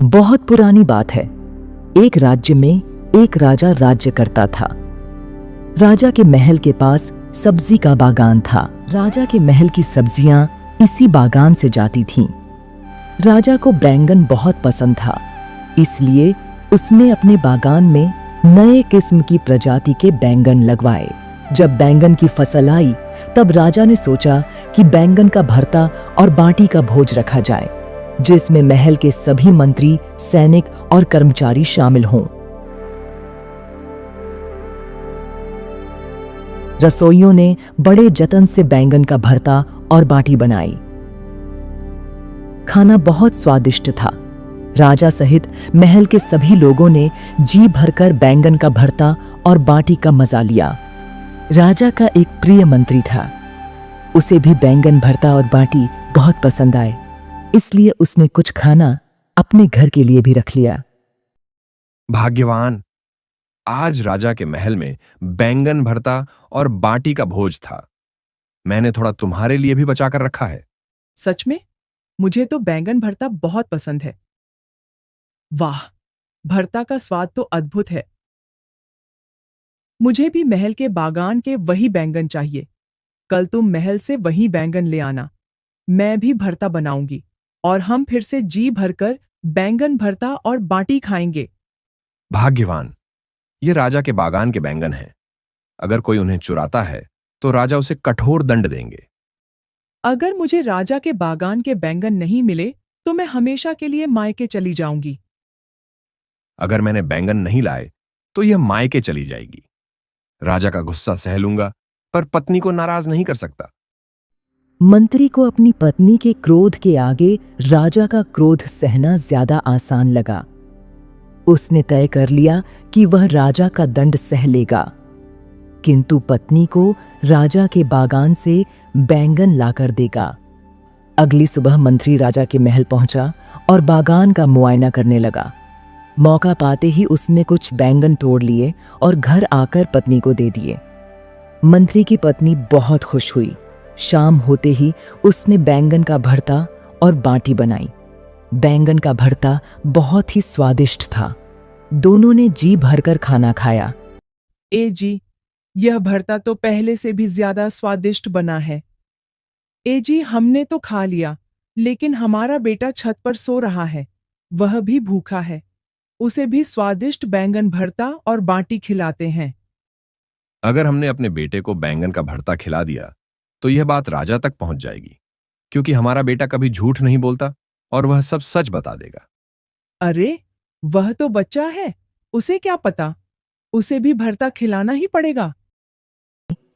बहुत पुरानी बात है। एक राज्य में एक राजा राज्य करता था। राजा के महल के पास सब्जी का बागान था। राजा के महल की सब्जियां इसी बागान से जाती थीं। राजा को बैंगन बहुत पसंद था, इसलिए उसने अपने बागान में नए किस्म की प्रजाति के बैंगन लगवाए। जब बैंगन की फसल आई, तब राजा ने सोचा कि बैंगन का भरता और बाटी का भोज रखा जाए, जिसमें महल के सभी मंत्री, सैनिक और कर्मचारी शामिल हों। रसोइयों ने बड़े जतन से बैंगन का भरता और बाटी बनाई। खाना बहुत स्वादिष्ट था। राजा सहित महल के सभी लोगों ने जी भरकर बैंगन का भरता और बाटी का मजा लिया। राजा का एक प्रिय मंत्री था, उसे भी बैंगन भरता और बाटी बहुत पसंद आए, इसलिए उसने कुछ खाना अपने घर के लिए भी रख लिया। भाग्यवान, आज राजा के महल में बैंगन भरता और बाटी का भोज था। मैंने थोड़ा तुम्हारे लिए भी बचा कर रखा है। सच में? मुझे तो बैंगन भरता बहुत पसंद है। वाह, भरता का स्वाद तो अद्भुत है। मुझे भी महल के बागान के वही बैंगन चाहिए। कल तुम महल से वही बैंगन ले आना। मैं भी भरता बनाऊंगी और हम फिर से जी भरकर बैंगन भरता और बाटी खाएंगे। भाग्यवान, ये राजा के बागान के बैंगन हैं। अगर कोई उन्हें चुराता है तो राजा उसे कठोर दंड देंगे। अगर मुझे राजा के बागान के बैंगन नहीं मिले तो मैं हमेशा के लिए मायके चली जाऊंगी। अगर मैंने बैंगन नहीं लाए तो यह मायके चली जाएगी। राजा का गुस्सा सह लूंगा, पर पत्नी को नाराज नहीं कर सकता। मंत्री को अपनी पत्नी के क्रोध के आगे राजा का क्रोध सहना ज्यादा आसान लगा। उसने तय कर लिया कि वह राजा का दंड सह लेगा, किंतु पत्नी को राजा के बागान से बैंगन लाकर देगा। अगली सुबह मंत्री राजा के महल पहुंचा और बागान का मुआयना करने लगा। मौका पाते ही उसने कुछ बैंगन तोड़ लिए और घर आकर पत्नी को दे दिए। मंत्री की पत्नी बहुत खुश हुई। शाम होते ही उसने बैंगन का भरता और बाटी बनाई। बैंगन का भरता बहुत ही स्वादिष्ट था। दोनों ने जी भरकर खाना खाया। ए जी, यह भरता तो पहले से भी ज्यादा स्वादिष्ट बना है। ए जी, हमने तो खा लिया, लेकिन हमारा बेटा छत पर सो रहा है। वह भी भूखा है। उसे भी स्वादिष्ट बैंगन भरता और बाटी खिलाते हैं। अगर हमने अपने बेटे को बैंगन का भरता खिला दिया तो यह बात राजा तक पहुंच जाएगी, क्योंकि हमारा बेटा कभी झूठ नहीं बोलता और वह सब सच बता देगा। अरे, वह तो बच्चा है, उसे क्या पता? उसे भी भरता खिलाना ही पड़ेगा।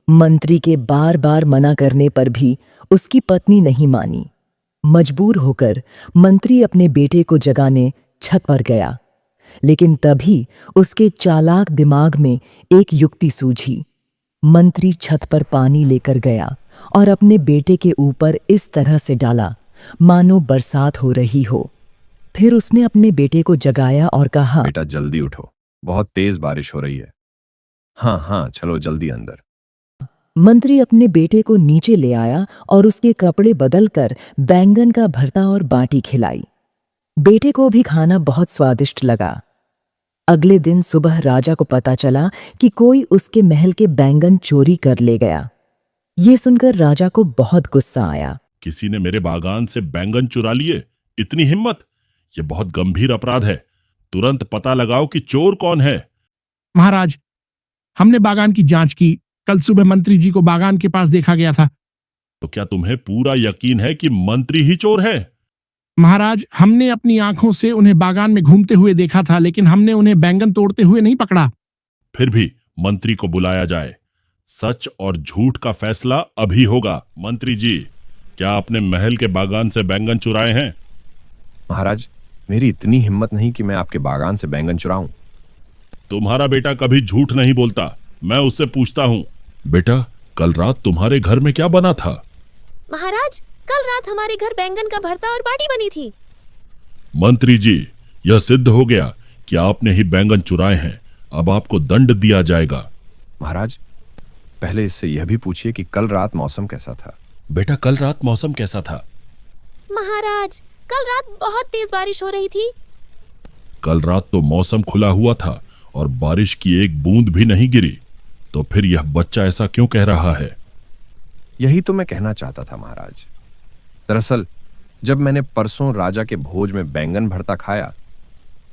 मंत्री के बार बार मना करने पर भी उसकी पत्नी नहीं मानी। मजबूर होकर मंत्री अपने बेटे को जगाने छत पर गया, लेकिन तभी उसके चालाक दिमाग में एक युक्ति सूझी। मंत्री छत पर पानी लेकर गया और अपने बेटे के ऊपर इस तरह से डाला मानो बरसात हो रही हो। फिर उसने अपने बेटे को जगाया और कहा, बेटा जल्दी उठो, बहुत तेज बारिश हो रही है। हाँ, चलो जल्दी अंदर। मंत्री अपने बेटे को नीचे ले आया और उसके कपड़े बदलकर बैंगन का भरता और बाटी खिलाई। बेटे को भी खाना बहुत स्वादिष्ट लगा। अगले दिन सुबह राजा को पता चला कि कोई उसके महल के बैंगन चोरी कर ले गया। ये सुनकर राजा को बहुत गुस्सा आया। किसी ने मेरे बागान से बैंगन चुरा लिए? इतनी हिम्मत! ये बहुत गंभीर अपराध है। तुरंत पता लगाओ कि चोर कौन है। महाराज, हमने बागान की जांच की। कल सुबह मंत्री जी को बागान के पास देखा गया था। तो क्या तुम्हें पूरा यकीन है कि मंत्री ही चोर है? महाराज, हमने अपनी आंखों से उन्हें बागान में घूमते हुए देखा था, लेकिन हमने उन्हें बैंगन तोड़ते हुए नहीं पकड़ा। फिर भी मंत्री को बुलाया जाए। सच और झूठ का फैसला अभी होगा। मंत्री जी, क्या आपने महल के बागान से बैंगन चुराए हैं? महाराज, मेरी इतनी हिम्मत नहीं कि मैं आपके बागान से बैंगन चुराऊं। तुम्हारा बेटा कभी झूठ नहीं बोलता। मैं उससे पूछता हूँ। बेटा, कल रात तुम्हारे घर में क्या बना था? महाराज, कल रात हमारे घर बैंगन का भरता और बाटी बनी थी। मंत्री जी, यह सिद्ध हो गया कि आपने ही बैंगन चुराए हैं। अब आपको दंड दिया जाएगा। महाराज, पहले इससे यह भी पूछिए कि कल रात मौसम कैसा था। बेटा, कल रात मौसम कैसा था? महाराज, कल रात बहुत तेज बारिश हो रही थी। कल रात तो मौसम खुला हुआ था और बारिश की एक बूंद भी नहीं गिरी, तो फिर यह बच्चा ऐसा क्यों कह रहा है? यही तो मैं कहना चाहता था महाराज। दरअसल जब मैंने परसों राजा के भोज में बैंगन भरता खाया,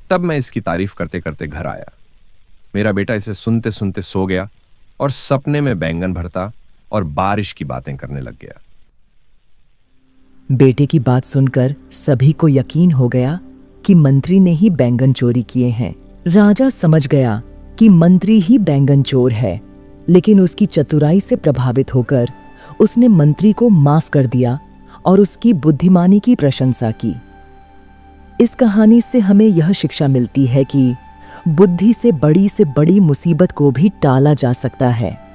तब मैं इसकी तारीफ करते करते घर आया। मेरा बेटा इसे सुनते सुनते सो गया और सपने में बैंगन भरता और बारिश की बातें करने लग गया। बेटे की बात सुनकर सभी को यकीन हो गया कि मंत्री ने ही बैंगन चोरी किए हैं। राजा समझ गया कि मंत्री ही बैंगन चोर है, लेकिन उसकी चतुराई से प्रभावित होकर उसने मंत्री को माफ कर दिया और उसकी बुद्धिमानी की प्रशंसा की। इस कहानी से हमें यह शिक्षा मिलती है कि बुद्धि से बड़ी मुसीबत को भी टाला जा सकता है।